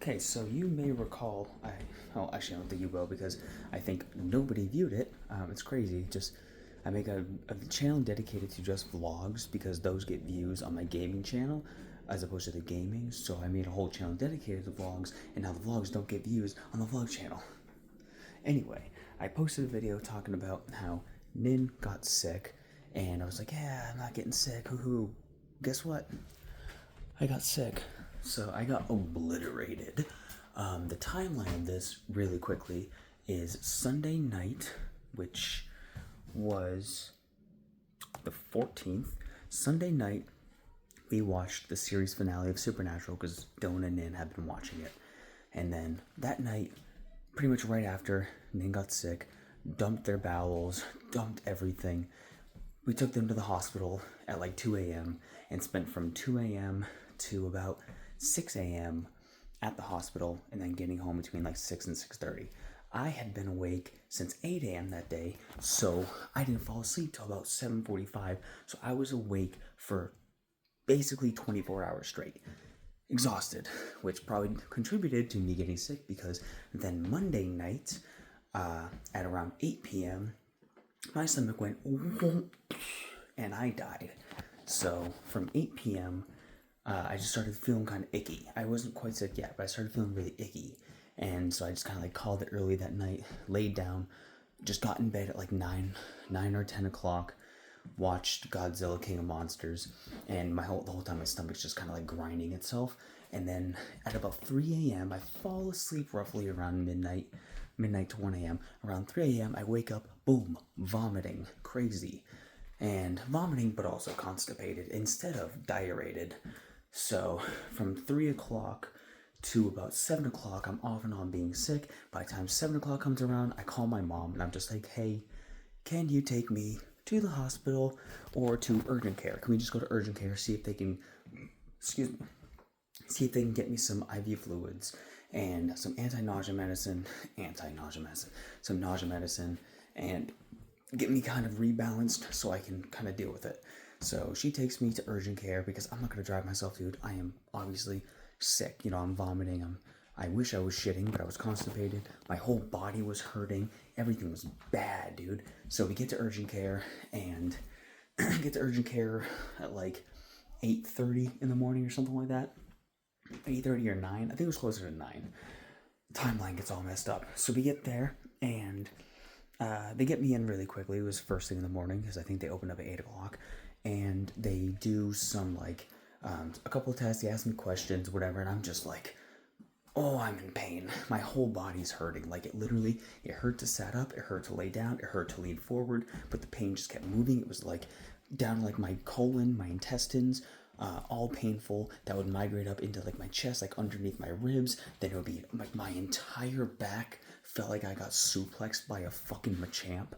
Okay, so you may recall, actually, I don't think you will because I think nobody viewed it. It's crazy. Just, I make a channel dedicated to just vlogs because those get views on my gaming channel as opposed to the gaming. So I made a whole channel dedicated to vlogs, and now the vlogs don't get views on the vlog channel. Anyway, I posted a video talking about how Nin got sick, and I was like, yeah, I'm not getting sick, hoo-hoo. Guess what? I got sick. So I got obliterated. The timeline of this, really quickly, is Sunday night, which was the 14th. Sunday night, we watched the series finale of Supernatural because Dona and Nin have been watching it. And then that night, pretty much right after, Nin got sick, dumped their bowels, dumped everything. We took them to the hospital at like 2 a.m. and spent from 2 a.m. to about 6 a.m. at the hospital, and then getting home between like 6 and 6:30. I had been awake since 8 a.m. that day, so I didn't fall asleep till about 7:45, so I was awake for basically 24 hours straight. Exhausted, which probably contributed to me getting sick because then Monday night, at around 8 p.m., my stomach went and I died. So from 8 p.m., I just started feeling kind of icky. I wasn't quite sick yet, but I started feeling really icky. And so I just kind of like called it early that night, laid down, just got in bed at like 9 or 10 o'clock, watched Godzilla King of Monsters, and the whole time my stomach's just kind of like grinding itself. And then at about 3 a.m., I fall asleep roughly around midnight to 1 a.m. Around 3 a.m., I wake up, boom, vomiting, crazy. And vomiting, but also constipated instead of diarrheated. So from 3 o'clock to about 7 o'clock, I'm off and on being sick. By the time 7 o'clock comes around, I call my mom and I'm just like, hey, can you take me to the hospital or to urgent care? Can we just go to urgent care, see if they can, see if they can get me some IV fluids and some nausea medicine, some nausea medicine, and get me kind of rebalanced so I can kind of deal with it. So she takes me to urgent care because I'm not going to drive myself, dude. I am obviously sick. I'm vomiting. I wish I was shitting, but I was constipated. My whole body was hurting. Everything was bad, dude. So we get to urgent care and get to urgent care at like 8:30 in the morning or something like that. 8:30 or 9. I think it was closer to 9. Timeline gets all messed up. So we get there and they get me in really quickly. It was first thing in the morning because I think they opened up at 8 o'clock. And they do some like a couple of tests. They ask me questions, whatever, and I'm just like, oh, I'm in pain. My whole body's hurting. Like it hurt to sit up, it hurt to lay down, it hurt to lean forward, but the pain just kept moving. It was like down like my colon, my intestines, all painful. That would migrate up into like my chest, like underneath my ribs. Then it would be like my entire back felt like I got suplexed by a fucking Machamp.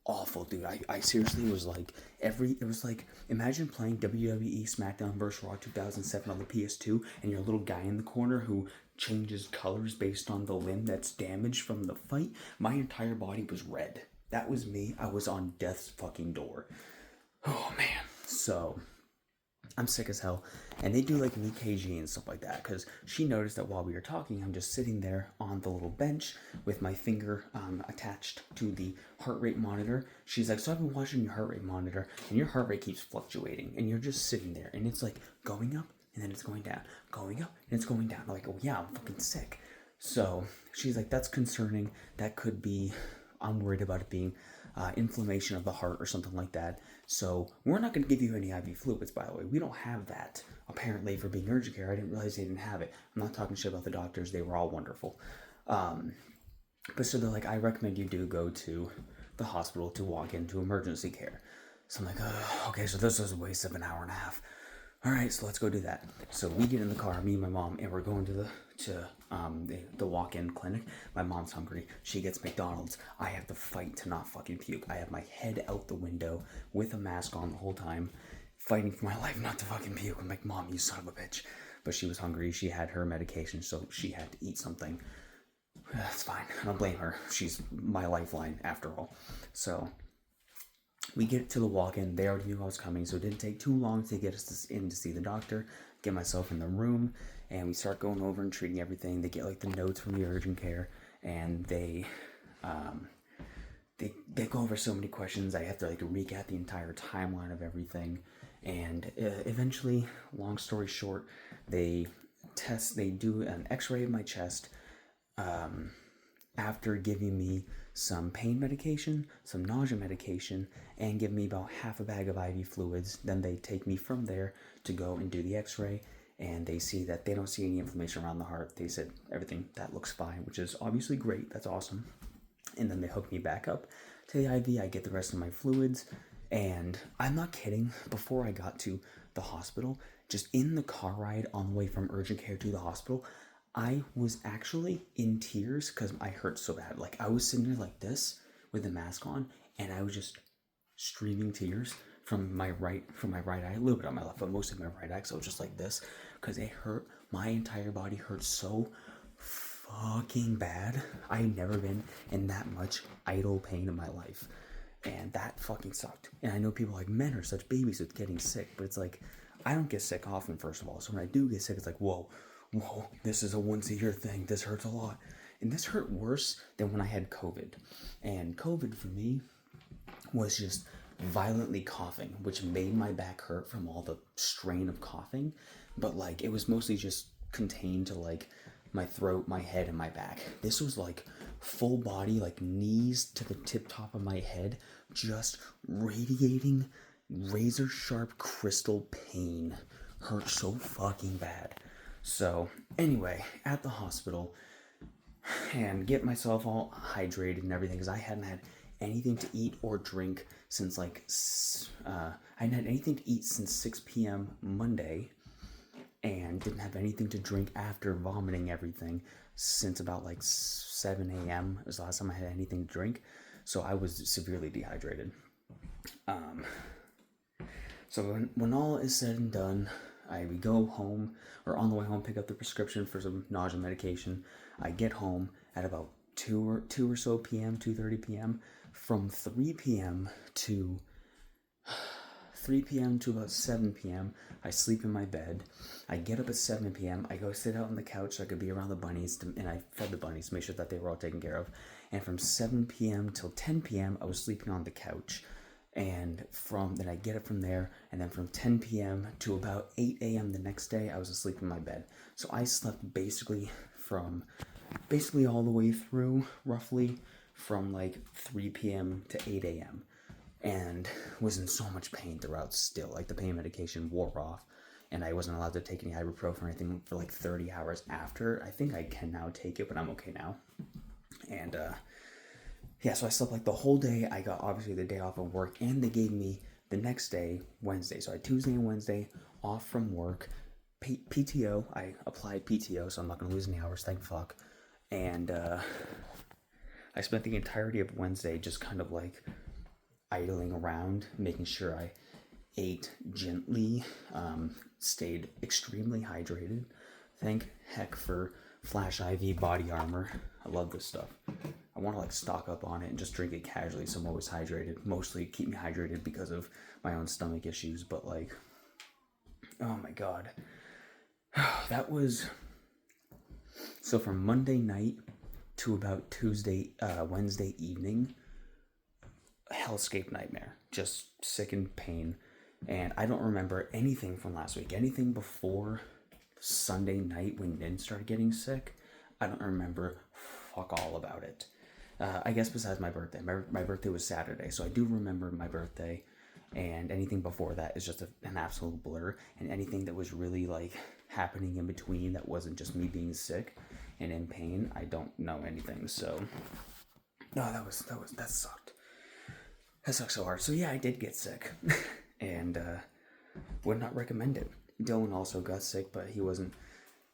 Awful, dude. I seriously was like, it was like, imagine playing WWE SmackDown vs. Raw 2007 on the PS2 and you're a little guy in the corner who changes colors based on the limb that's damaged from the fight. My entire body was red. That was me. I was on death's fucking door. Oh man. So I'm sick as hell, and they do like an EKG and stuff like that because she noticed that while we were talking, I'm just sitting there on the little bench with my finger attached to the heart rate monitor. She's like, so I've been watching your heart rate monitor, and your heart rate keeps fluctuating, and you're just sitting there, and it's like going up, and then it's going down, going up, and it's going down. I'm like, oh yeah, I'm fucking sick. So she's like, that's concerning. That could be, I'm worried about it being inflammation of the heart or something like that. So we're not going to give you any IV fluids, by the way. We don't have that, apparently, for being urgent care. I didn't realize they didn't have it. I'm not talking shit about the doctors. They were all wonderful. But so they're like, I recommend you do go to the hospital to walk into emergency care. So I'm like, oh, okay, so this is a waste of an hour and a half. All right, so let's go do that. So we get in the car, me and my mom, and we're going to the walk-in clinic. My mom's hungry. She gets McDonald's. I have to fight to not fucking puke. I have my head out the window with a mask on the whole time, fighting for my life not to fucking puke. I'm like, Mom, you son of a bitch. But she was hungry. She had her medication, so she had to eat something. That's fine. I don't blame her. She's my lifeline, after all. So we get to the walk-in. They already knew I was coming, so it didn't take too long to get us in to see the doctor. get myself in the room, and we start going over and treating everything. They get like the notes from the urgent care, and they go over so many questions. I have to like recap the entire timeline of everything, and eventually, long story short, they do an X-ray of my chest. After giving me some pain medication, some nausea medication, and give me about half a bag of IV fluids. Then they take me from there to go and do the X-ray, and they see that they don't see any inflammation around the heart. They said everything that looks fine, which is obviously great. That's awesome. And then they hook me back up to the IV. I get the rest of my fluids, and I'm not kidding. Before I got to the hospital, just in the car ride on the way from urgent care to the hospital, I was actually in tears because I hurt so bad. Like, I was sitting there like this with the mask on, and I was just streaming tears from my right eye, a little bit on my left, but mostly my right eye. So I was just like this because it hurt. My entire body hurt so fucking bad. I've never been in that much idle pain in my life, and that fucking sucked. And I know people are like, men are such babies with getting sick, but it's like, I don't get sick often, first of all. So when I do get sick, it's like, whoa, this is a once-a-year thing. This hurts a lot. And this hurt worse than when I had COVID. And COVID for me was just violently coughing, which made my back hurt from all the strain of coughing. But like, it was mostly just contained to like my throat, my head, and my back. This was like full body, like knees to the tip top of my head, just radiating razor sharp crystal pain. Hurt so fucking bad. So anyway, at the hospital, and get myself all hydrated and everything, because I hadn't had anything to eat or drink since like I hadn't had anything to eat since 6 p.m. Monday, and didn't have anything to drink after vomiting everything since about like 7 a.m. was the last time I had anything to drink. So I was severely dehydrated. So when all is said and done, we go home, or on the way home, pick up the prescription for some nausea medication. I get home at about 2 or so p.m., 2:30 p.m. From 3 p.m. to about 7 p.m., I sleep in my bed. I get up at 7 p.m. I go sit out on the couch so I could be around the bunnies, and I fed the bunnies to make sure that they were all taken care of. And from 7 p.m. till 10 p.m., I was sleeping on the couch. And then I get up from there, and then from 10 p.m. to about 8 a.m. the next day, I was asleep in my bed. So I slept basically all the way through, roughly from like 3 p.m. to 8 a.m. and was in so much pain throughout still. Like, the pain medication wore off, and I wasn't allowed to take any ibuprofen or anything for like 30 hours after. I think I can now take it, but I'm okay now. And yeah, so I slept like the whole day. I got obviously the day off of work, and they gave me the next day, Wednesday. So I had Tuesday and Wednesday off from work. PTO, I applied PTO, so I'm not going to lose any hours, thank fuck. And I spent the entirety of Wednesday just kind of like idling around, making sure I ate gently, stayed extremely hydrated. Thank heck for Flash IV body armor. I love this stuff. I want to like stock up on it and just drink it casually, so I'm always hydrated. Mostly keep me hydrated because of my own stomach issues, but like, oh my god. That was, so from Monday night to about Wednesday evening, hellscape nightmare. Just sick and pain. And I don't remember anything from last week. Anything before Sunday night when Nin started getting sick, I don't remember fuck all about it. I guess besides my birthday. My birthday was Saturday, so I do remember my birthday, and anything before that is just an absolute blur. And anything that was really like happening in between that wasn't just me being sick and in pain, I don't know anything. So no, that sucked. That sucked so hard. So yeah, I did get sick, and would not recommend it. Dylan also got sick, but he wasn't.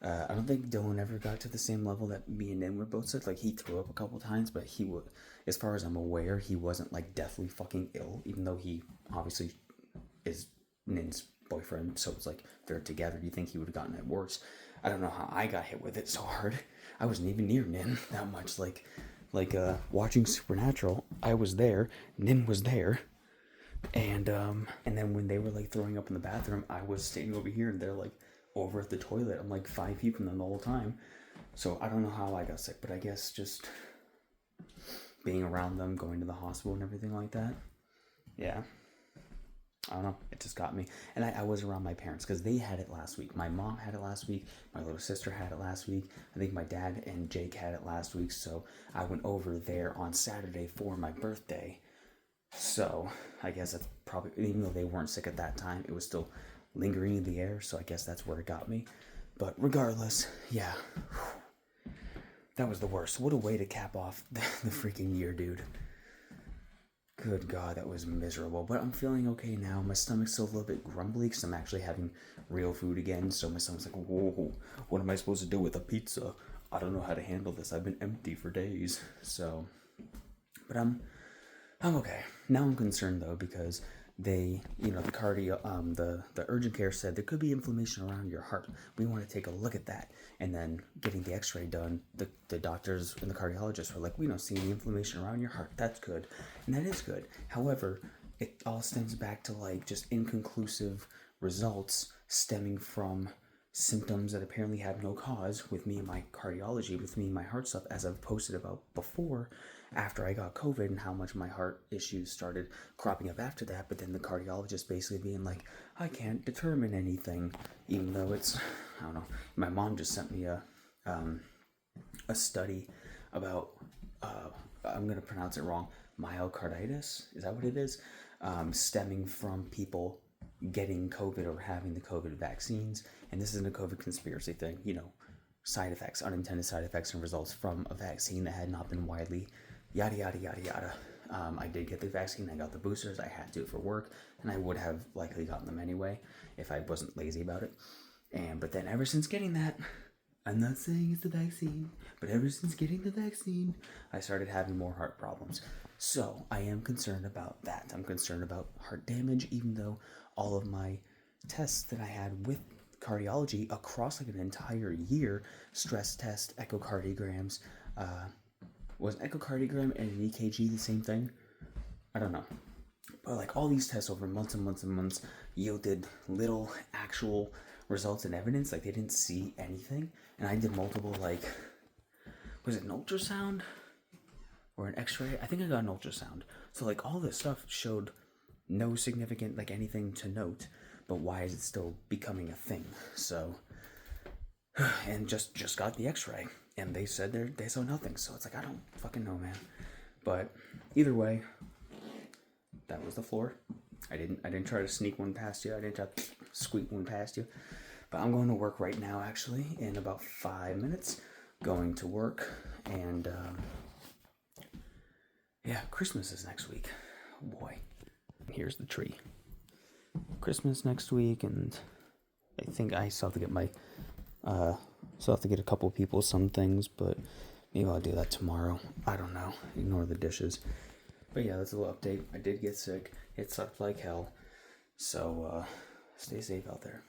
I don't think Dylan ever got to the same level that me and Nin were both sick. Like, he threw up a couple times, but he would, as far as I'm aware, he wasn't like deathly fucking ill, even though he obviously is Nin's boyfriend. So it's like, they're together. Do you think he would have gotten it worse? I don't know how I got hit with it so hard. I wasn't even near Nin that much. Like watching Supernatural, I was there, Nin was there, and then when they were like throwing up in the bathroom, I was standing over here, and they're like over at the toilet. I'm like 5 feet from them the whole time. So I don't know how I got sick, but I guess just being around them, going to the hospital and everything like that. Yeah. I don't know. It just got me. And I was around my parents because they had it last week. My mom had it last week. My little sister had it last week. I think my dad and Jake had it last week. So I went over there on Saturday for my birthday. So I guess that's probably, even though they weren't sick at that time, it was still lingering in the air. So I guess that's where it got me. But regardless, yeah. That was the worst. What a way to cap off the freaking year, dude. Good God, that was miserable. But I'm feeling okay now. My stomach's still a little bit grumbly because I'm actually having real food again. So my stomach's like, whoa, what am I supposed to do with a pizza? I don't know how to handle this. I've been empty for days. So, but I'm okay. Now I'm concerned though because they, the cardio, the urgent care said there could be inflammation around your heart. We want to take a look at that. And then getting the x-ray done, the doctors and the cardiologists were like, we don't see any inflammation around your heart. That's good. And that is good. However, it all stems back to like just inconclusive results stemming from symptoms that apparently have no cause with me and my cardiology, with me and my heart stuff, as I've posted about before, after I got COVID and how much my heart issues started cropping up after that. But then the cardiologist basically being like, I can't determine anything, even though it's, I don't know. My mom just sent me a study about, I'm going to pronounce it wrong, myocarditis, is that what it is? Stemming from people getting COVID or having the COVID vaccines. And this isn't a COVID conspiracy thing, side effects, unintended side effects and results from a vaccine that had not been widely, yada, yada, yada, yada. I did get the vaccine. I got the boosters. I had to for work, and I would have likely gotten them anyway if I wasn't lazy about it. But then ever since getting that, I'm not saying it's the vaccine, but ever since getting the vaccine, I started having more heart problems. So I am concerned about that. I'm concerned about heart damage, even though all of my tests that I had with cardiology across like an entire year, stress test, echocardiograms, was an echocardiogram and an EKG the same thing? I don't know. But like all these tests over months and months and months yielded little actual results and evidence. Like they didn't see anything. And I did multiple, like, was it an ultrasound or an x-ray? I think I got an ultrasound. So like all this stuff showed no significant, like anything to note. But why is it still becoming a thing? So, and just got the x-ray. And they said they saw nothing. So it's like, I don't fucking know, man. But either way, that was the floor. I didn't try to sneak one past you. I didn't try to squeak one past you. But I'm going to work right now, actually, in about 5 minutes. Going to work. And, yeah, Christmas is next week. Oh, boy. Here's the tree. Christmas next week, and I think I still have to get a couple people some things, but maybe I'll do that tomorrow. I don't know. Ignore the dishes. But yeah, that's a little update. I did get sick. It sucked like hell. So, stay safe out there.